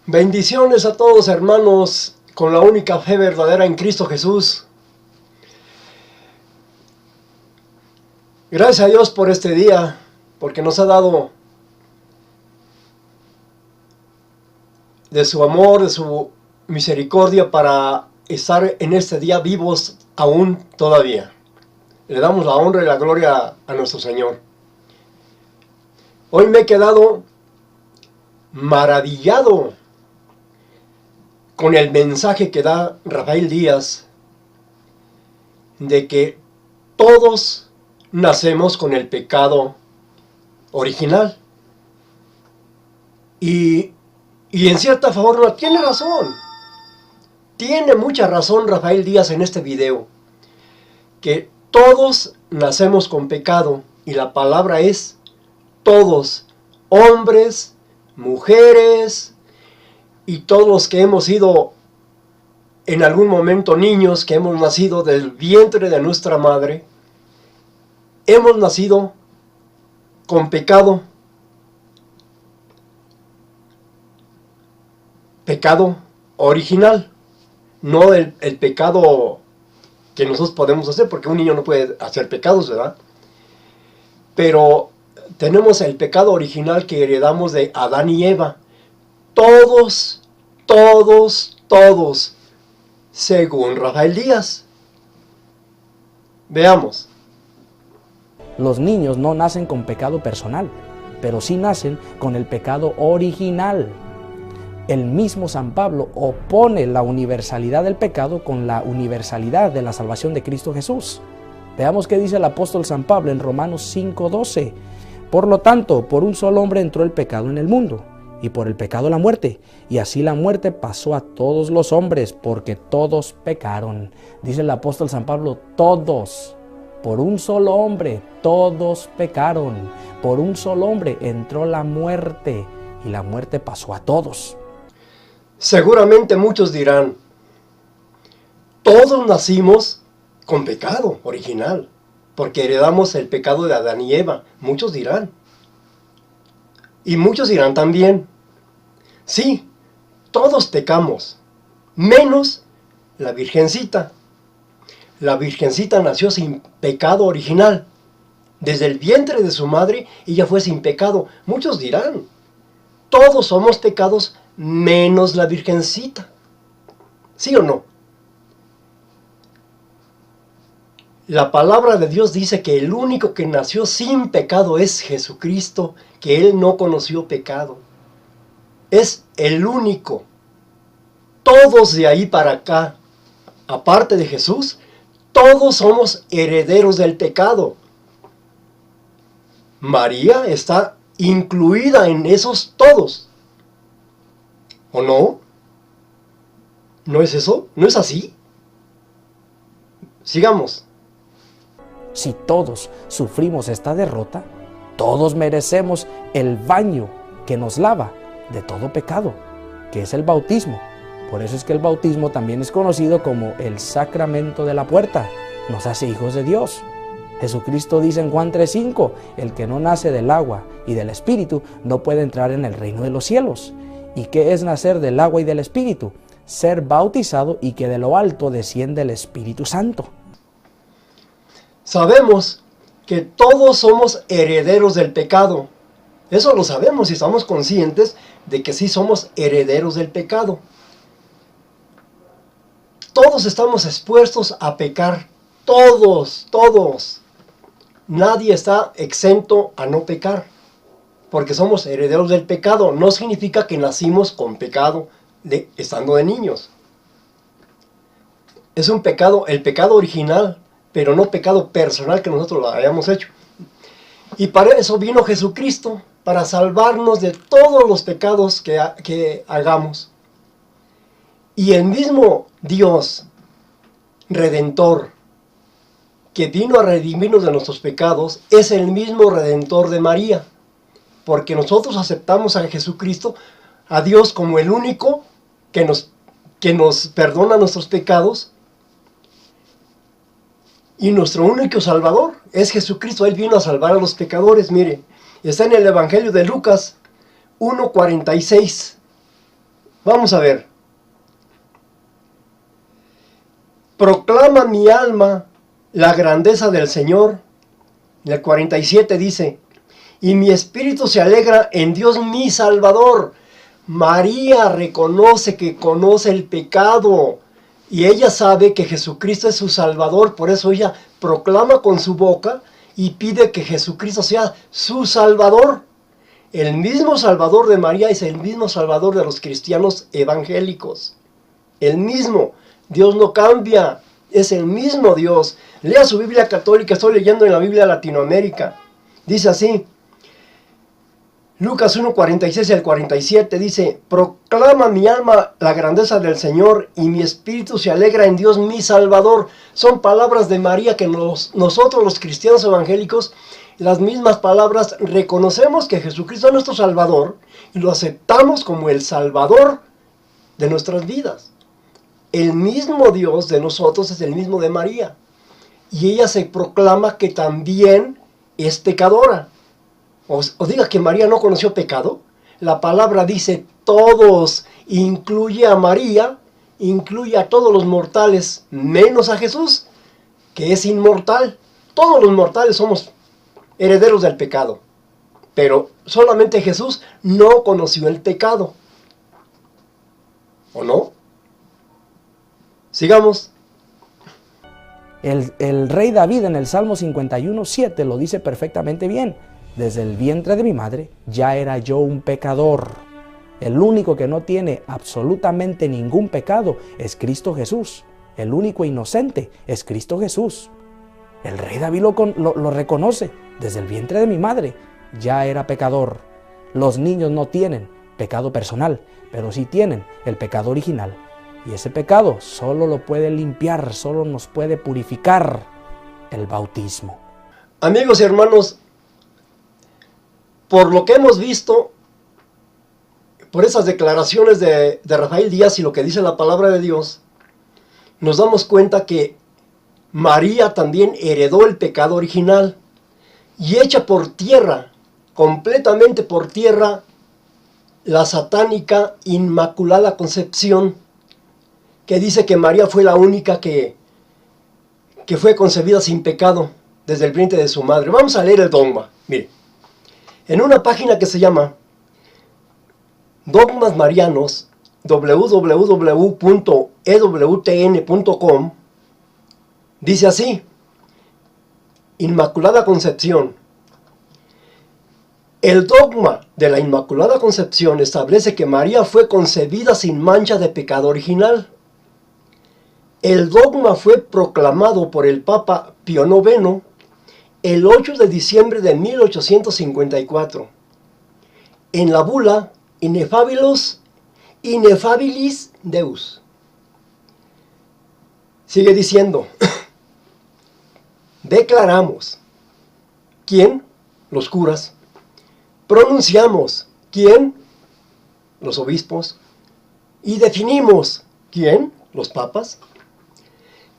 Bendiciones a todos, hermanos, con la única fe verdadera en Cristo Jesús. Gracias a Dios por este día, porque nos ha dado de su amor, de su misericordia para estar en este día vivos aún todavía. Le damos la honra y la gloria a nuestro Señor. Hoy me he quedado maravillado con el mensaje que da Rafael Díaz de que todos nacemos con el pecado original. Y en cierta forma tiene razón. Tiene mucha razón Rafael Díaz en este video. Que todos nacemos con pecado. Y la palabra es todos. Hombres, mujeres y todos los que hemos sido en algún momento niños, que hemos nacido del vientre de nuestra madre, hemos nacido con pecado. Pecado original, no el pecado que nosotros podemos hacer, porque un niño no puede hacer pecados, ¿verdad? Pero tenemos el pecado original que heredamos de Adán y Eva. Todos, según Rafael Díaz. Veamos. Los niños no nacen con pecado personal, pero sí nacen con el pecado original. El mismo San Pablo opone la universalidad del pecado con la universalidad de la salvación de Cristo Jesús. Veamos qué dice el apóstol San Pablo en Romanos 5:12. Por lo tanto, por un solo hombre entró el pecado en el mundo, y por el pecado la muerte, y así la muerte pasó a todos los hombres, porque todos pecaron. Dice el apóstol San Pablo, todos. Por un solo hombre, todos pecaron. Por un solo hombre entró la muerte, y la muerte pasó a todos. Seguramente muchos dirán, todos nacimos con pecado original, porque heredamos el pecado de Adán y Eva. Muchos dirán. Y muchos dirán también, sí, todos pecamos, menos la Virgencita. La Virgencita nació sin pecado original. Desde el vientre de su madre, ella fue sin pecado. Muchos dirán, todos somos pecados menos la Virgencita. ¿Sí o no? La palabra de Dios dice que el único que nació sin pecado es Jesucristo, que Él no conoció pecado. Es el único. Todos de ahí para acá, aparte de Jesús, todos somos herederos del pecado. María está incluida en esos todos. ¿O no? ¿No es eso? ¿No es así? Sigamos. Si todos sufrimos esta derrota, todos merecemos el baño que nos lava de todo pecado, que es el bautismo. Por eso es que el bautismo también es conocido como el sacramento de la puerta. Nos hace hijos de Dios. Jesucristo dice en Juan 3:5, el que no nace del agua y del Espíritu no puede entrar en el reino de los cielos. ¿Y qué es nacer del agua y del Espíritu? Ser bautizado y que de lo alto desciende el Espíritu Santo. Sabemos que todos somos herederos del pecado. Eso lo sabemos y estamos conscientes de que sí somos herederos del pecado. Todos estamos expuestos a pecar. Todos. Nadie está exento a no pecar. Porque somos herederos del pecado. No significa que nacimos con pecado estando de niños. Es un pecado, el pecado original, pero no pecado personal que nosotros lo hayamos hecho. Y para eso vino Jesucristo, para salvarnos de todos los pecados que hagamos. Y el mismo Dios, Redentor, que vino a redimirnos de nuestros pecados, es el mismo Redentor de María. Porque nosotros aceptamos a Jesucristo, a Dios como el único que nos perdona nuestros pecados. Y nuestro único Salvador es Jesucristo. Él vino a salvar a los pecadores. Mire, está en el Evangelio de Lucas 1:46. Vamos a ver. Proclama mi alma la grandeza del Señor. En el 47 dice, y mi espíritu se alegra en Dios mi Salvador. María reconoce que conoce el pecado y ella sabe que Jesucristo es su Salvador. Por eso ella proclama con su boca y pide que Jesucristo sea su Salvador. El mismo Salvador de María es el mismo Salvador de los cristianos evangélicos. El mismo. Dios no cambia. Es el mismo Dios. Lea su Biblia católica. Estoy leyendo en la Biblia Latinoamérica. Dice así. Lucas 1, 46 al 47 dice, proclama mi alma la grandeza del Señor y mi espíritu se alegra en Dios mi Salvador. Son palabras de María que nosotros los cristianos evangélicos, las mismas palabras, reconocemos que Jesucristo es nuestro Salvador y lo aceptamos como el Salvador de nuestras vidas. El mismo Dios de nosotros es el mismo de María y ella se proclama que también es pecadora. O diga que María no conoció pecado. La palabra dice todos, incluye a María, incluye a todos los mortales, menos a Jesús, que es inmortal. Todos los mortales somos herederos del pecado, pero solamente Jesús no conoció el pecado. ¿O no? Sigamos. El rey David en el Salmo 51:7 lo dice perfectamente bien. Desde el vientre de mi madre ya era yo un pecador. El único que no tiene absolutamente ningún pecado es Cristo Jesús. El único inocente es Cristo Jesús. El rey David lo reconoce. Desde el vientre de mi madre ya era pecador. Los niños no tienen pecado personal, pero sí tienen el pecado original. Y ese pecado solo lo puede limpiar, solo nos puede purificar el bautismo. Amigos y hermanos, por lo que hemos visto, por esas declaraciones de Rafael Díaz y lo que dice la palabra de Dios, nos damos cuenta que María también heredó el pecado original y echa por tierra, completamente por tierra, la satánica Inmaculada Concepción, que dice que María fue la única que fue concebida sin pecado desde el vientre de su madre. Vamos a leer el dogma. Mire. En una página que se llama Dogmas Marianos, www.ewtn.com, dice así, Inmaculada Concepción. El dogma de la Inmaculada Concepción establece que María fue concebida sin mancha de pecado original. El dogma fue proclamado por el Papa Pío IX el 8 de diciembre de 1854, en la bula Ineffabilis Deus. Sigue diciendo, declaramos, ¿quién? Los curas. Pronunciamos, ¿quién? Los obispos. Y definimos, ¿quién? Los papas.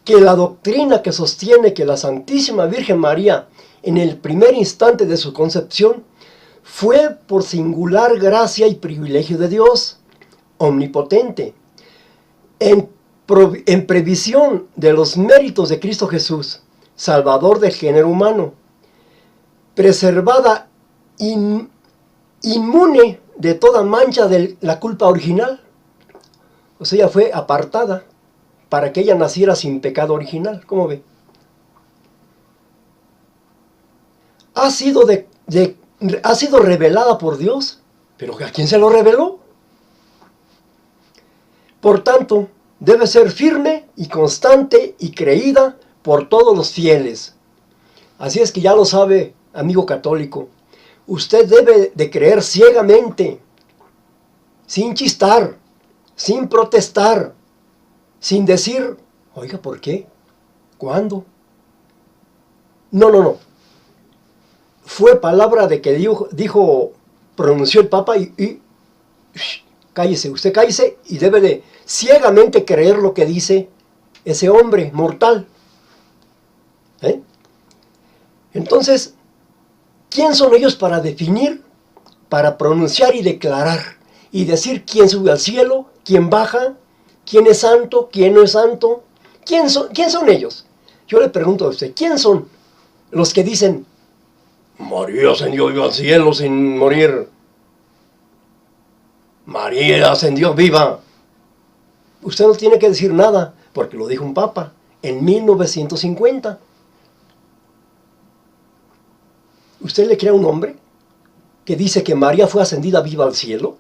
Que la doctrina que sostiene que la Santísima Virgen María, en el primer instante de su concepción, fue por singular gracia y privilegio de Dios, omnipotente, en previsión de los méritos de Cristo Jesús, Salvador del género humano, preservada inmune de toda mancha de la culpa original. O sea, ella fue apartada para que ella naciera sin pecado original. ¿Cómo ve? Ha sido revelada por Dios, pero ¿a quién se lo reveló? Por tanto, debe ser firme y constante y creída por todos los fieles. Así es que ya lo sabe, amigo católico, usted debe de creer ciegamente, sin chistar, sin protestar, sin decir, oiga, ¿por qué? ¿Cuándo? No. Fue palabra de que pronunció el Papa y cállese, usted cállese y debe de ciegamente creer lo que dice ese hombre mortal. Entonces, ¿quién son ellos para definir, para pronunciar y declarar y decir quién sube al cielo, quién baja, quién es santo, quién no es santo. ¿Quién son ellos? Yo le pregunto a usted, ¿quién son los que dicen, María ascendió viva al cielo sin morir? María ascendió viva. Usted no tiene que decir nada, porque lo dijo un papa en 1950. ¿Usted le cree a un hombre que dice que María fue ascendida viva al cielo?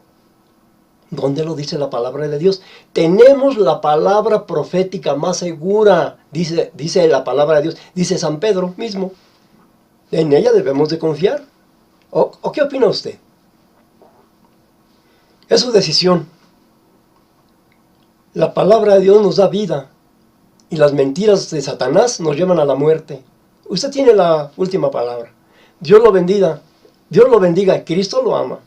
¿Dónde lo dice la palabra de Dios? Tenemos la palabra profética más segura, dice la palabra de Dios, dice San Pedro mismo. En ella debemos de confiar. ¿O qué opina usted? Es su decisión. La palabra de Dios nos da vida y las mentiras de Satanás nos llevan a la muerte. Usted tiene la última palabra. Dios lo bendiga. Dios lo bendiga. Cristo lo ama.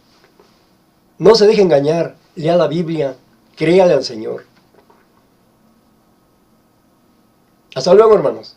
No se deje engañar. Lea la Biblia. Créale al Señor. Hasta luego, hermanos.